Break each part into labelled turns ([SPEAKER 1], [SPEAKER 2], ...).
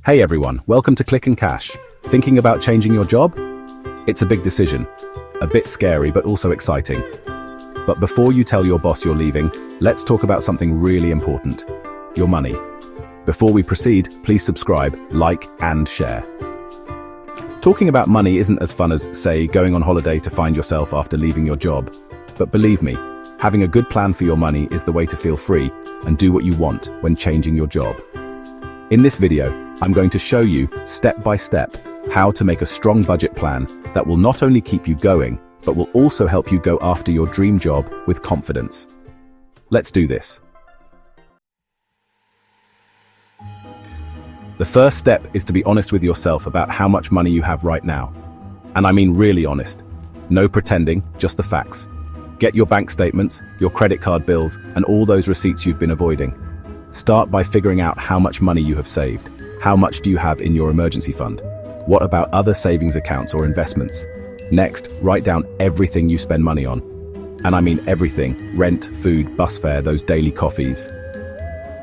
[SPEAKER 1] Hey everyone, welcome to Click and Cash. Thinking about changing your job? It's a big decision. A bit scary, but also exciting. But before you tell your boss you're leaving, let's talk about something really important. Your money. Before we proceed, please subscribe, like, and share. Talking about money isn't as fun as, say, going on holiday to find yourself after leaving your job. But believe me, having a good plan for your money is the way to feel free and do what you want when changing your job. In this video, I'm going to show you, step by step, how to make a strong budget plan that will not only keep you going, but will also help you go after your dream job with confidence. Let's do this. The first step is to be honest with yourself about how much money you have right now. And I mean really honest. No pretending, just the facts. Get your bank statements, your credit card bills, and all those receipts you've been avoiding. Start by figuring out how much money you have saved. How much do you have in your emergency fund? What about other savings accounts or investments? Next, write down everything you spend money on. And I mean everything: rent, food, bus fare, those daily coffees.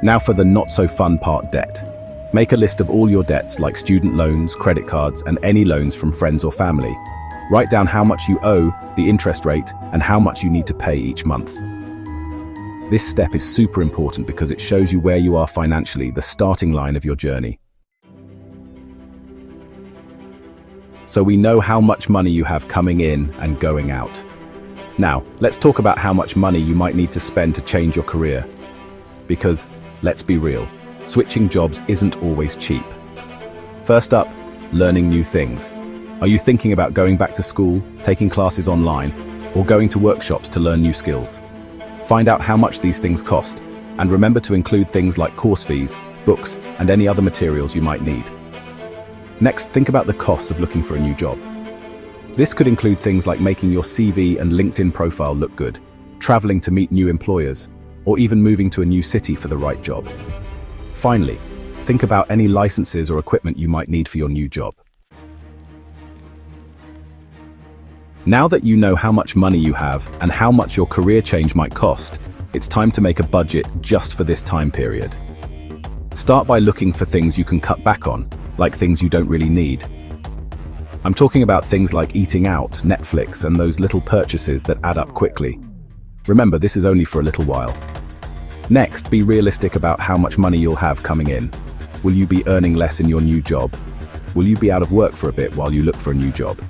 [SPEAKER 1] Now for the not-so-fun part, debt. Make a list of all your debts like student loans, credit cards, and any loans from friends or family. Write down how much you owe, the interest rate, and how much you need to pay each month. This step is super important because it shows you where you are financially, the starting line of your journey. So we know how much money you have coming in and going out. Now, let's talk about how much money you might need to spend to change your career. Because, let's be real, switching jobs isn't always cheap. First up, learning new things. Are you thinking about going back to school, taking classes online, or going to workshops to learn new skills? Find out how much these things cost, and remember to include things like course fees, books, and any other materials you might need. Next, think about the costs of looking for a new job. This could include things like making your CV and LinkedIn profile look good, traveling to meet new employers, or even moving to a new city for the right job. Finally, think about any licenses or equipment you might need for your new job. Now that you know how much money you have and how much your career change might cost, it's time to make a budget just for this time period. Start by looking for things you can cut back on, like things you don't really need. I'm talking about things like eating out, Netflix, and those little purchases that add up quickly. Remember, this is only for a little while. Next, be realistic about how much money you'll have coming in. Will you be earning less in your new job? Will you be out of work for a bit while you look for a new job?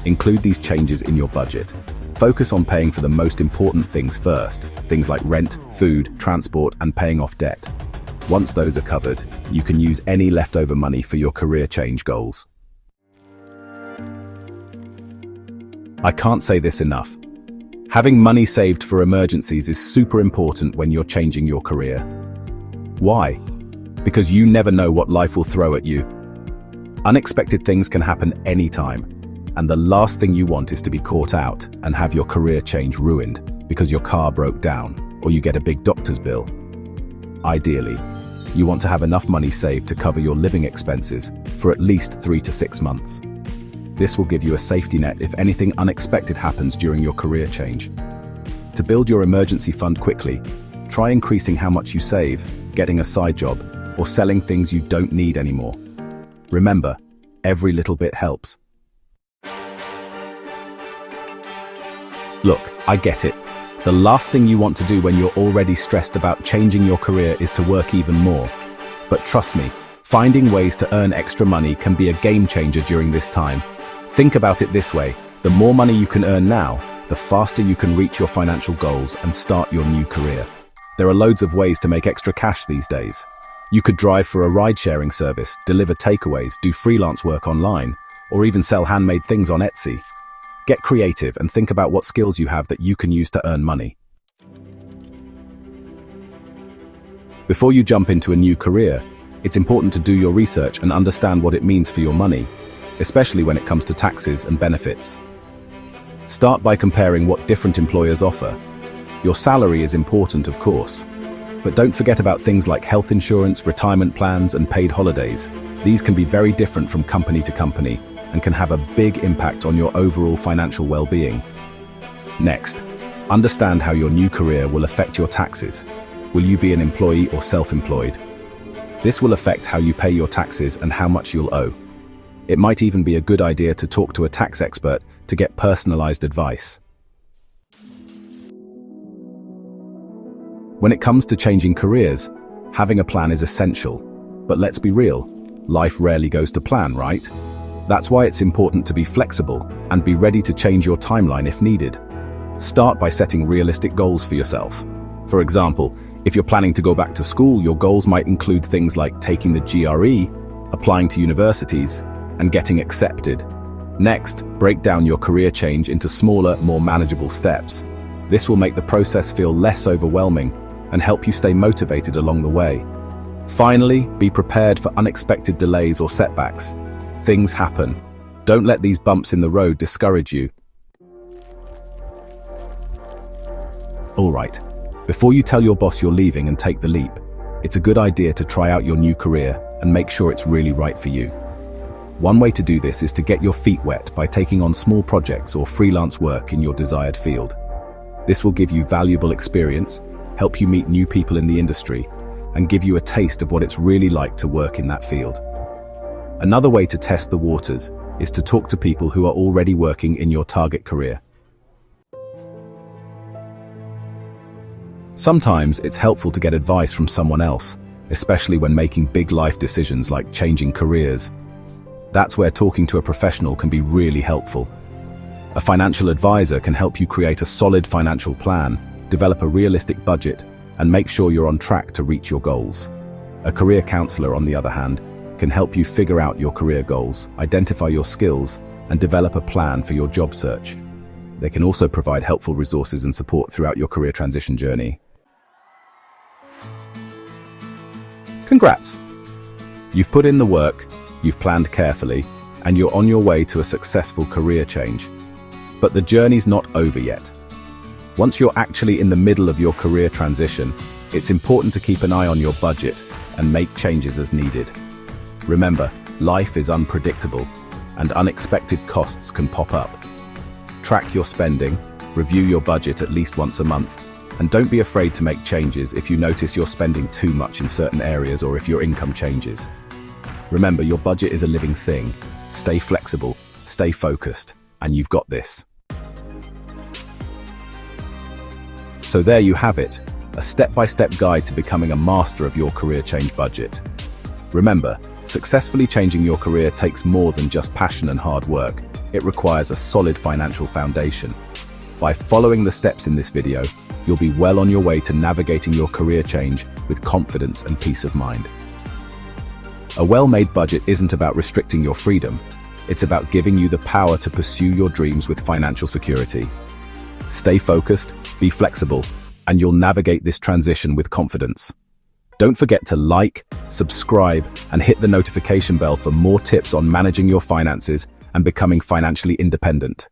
[SPEAKER 1] Include these changes in your budget. Focus on paying for the most important things first, things like rent, food, transport, and paying off debt. Once those are covered, you can use any leftover money for your career change goals. I can't say this enough. Having money saved for emergencies is super important when you're changing your career. Why? Because you never know what life will throw at you. Unexpected things can happen anytime. And the last thing you want is to be caught out and have your career change ruined because your car broke down or you get a big doctor's bill. Ideally, you want to have enough money saved to cover your living expenses for at least 3 to 6 months. This will give you a safety net if anything unexpected happens during your career change. To build your emergency fund quickly, try increasing how much you save, getting a side job, or selling things you don't need anymore. Remember, every little bit helps. Look, I get it. The last thing you want to do when you're already stressed about changing your career is to work even more. But trust me, finding ways to earn extra money can be a game changer during this time. Think about it this way: the more money you can earn now, the faster you can reach your financial goals and start your new career. There are loads of ways to make extra cash these days. You could drive for a ride-sharing service, deliver takeaways, do freelance work online, or even sell handmade things on Etsy. Get creative and think about what skills you have that you can use to earn money. Before you jump into a new career, it's important to do your research and understand what it means for your money, especially when it comes to taxes and benefits. Start by comparing what different employers offer. Your salary is important, of course, but don't forget about things like health insurance, retirement plans, and paid holidays. These can be very different from company to company and can have a big impact on your overall financial well-being. Next, understand how your new career will affect your taxes. Will you be an employee or self-employed? This will affect how you pay your taxes and how much you'll owe. It might even be a good idea to talk to a tax expert to get personalized advice. When it comes to changing careers, having a plan is essential. But let's be real, life rarely goes to plan, right? That's why it's important to be flexible and be ready to change your timeline if needed. Start by setting realistic goals for yourself. For example, if you're planning to go back to school, your goals might include things like taking the GRE, applying to universities, and getting accepted. Next, break down your career change into smaller, more manageable steps. This will make the process feel less overwhelming and help you stay motivated along the way. Finally, be prepared for unexpected delays or setbacks. Things happen. Don't let these bumps in the road discourage you. Alright, before you tell your boss you're leaving and take the leap, it's a good idea to try out your new career and make sure it's really right for you. One way to do this is to get your feet wet by taking on small projects or freelance work in your desired field. This will give you valuable experience, help you meet new people in the industry, and give you a taste of what it's really like to work in that field. Another way to test the waters is to talk to people who are already working in your target career. Sometimes it's helpful to get advice from someone else, especially when making big life decisions like changing careers. That's where talking to a professional can be really helpful. A financial advisor can help you create a solid financial plan, develop a realistic budget, and make sure you're on track to reach your goals. A career counselor, on the other hand, can help you figure out your career goals, identify your skills, and develop a plan for your job search. They can also provide helpful resources and support throughout your career transition journey. Congrats! You've put in the work, you've planned carefully, and you're on your way to a successful career change. But the journey's not over yet. Once you're actually in the middle of your career transition, it's important to keep an eye on your budget and make changes as needed. Remember, life is unpredictable, and unexpected costs can pop up. Track your spending, review your budget at least once a month, and don't be afraid to make changes if you notice you're spending too much in certain areas or if your income changes. Remember, your budget is a living thing. Stay flexible, stay focused, and you've got this. So there you have it, a step-by-step guide to becoming a master of your career change budget. Remember, successfully changing your career takes more than just passion and hard work. It requires a solid financial foundation. By following the steps in this video, you'll be well on your way to navigating your career change with confidence and peace of mind. A well-made budget isn't about restricting your freedom. It's about giving you the power to pursue your dreams with financial security. Stay focused, be flexible, and you'll navigate this transition with confidence. Don't forget to like, subscribe, and hit the notification bell for more tips on managing your finances and becoming financially independent.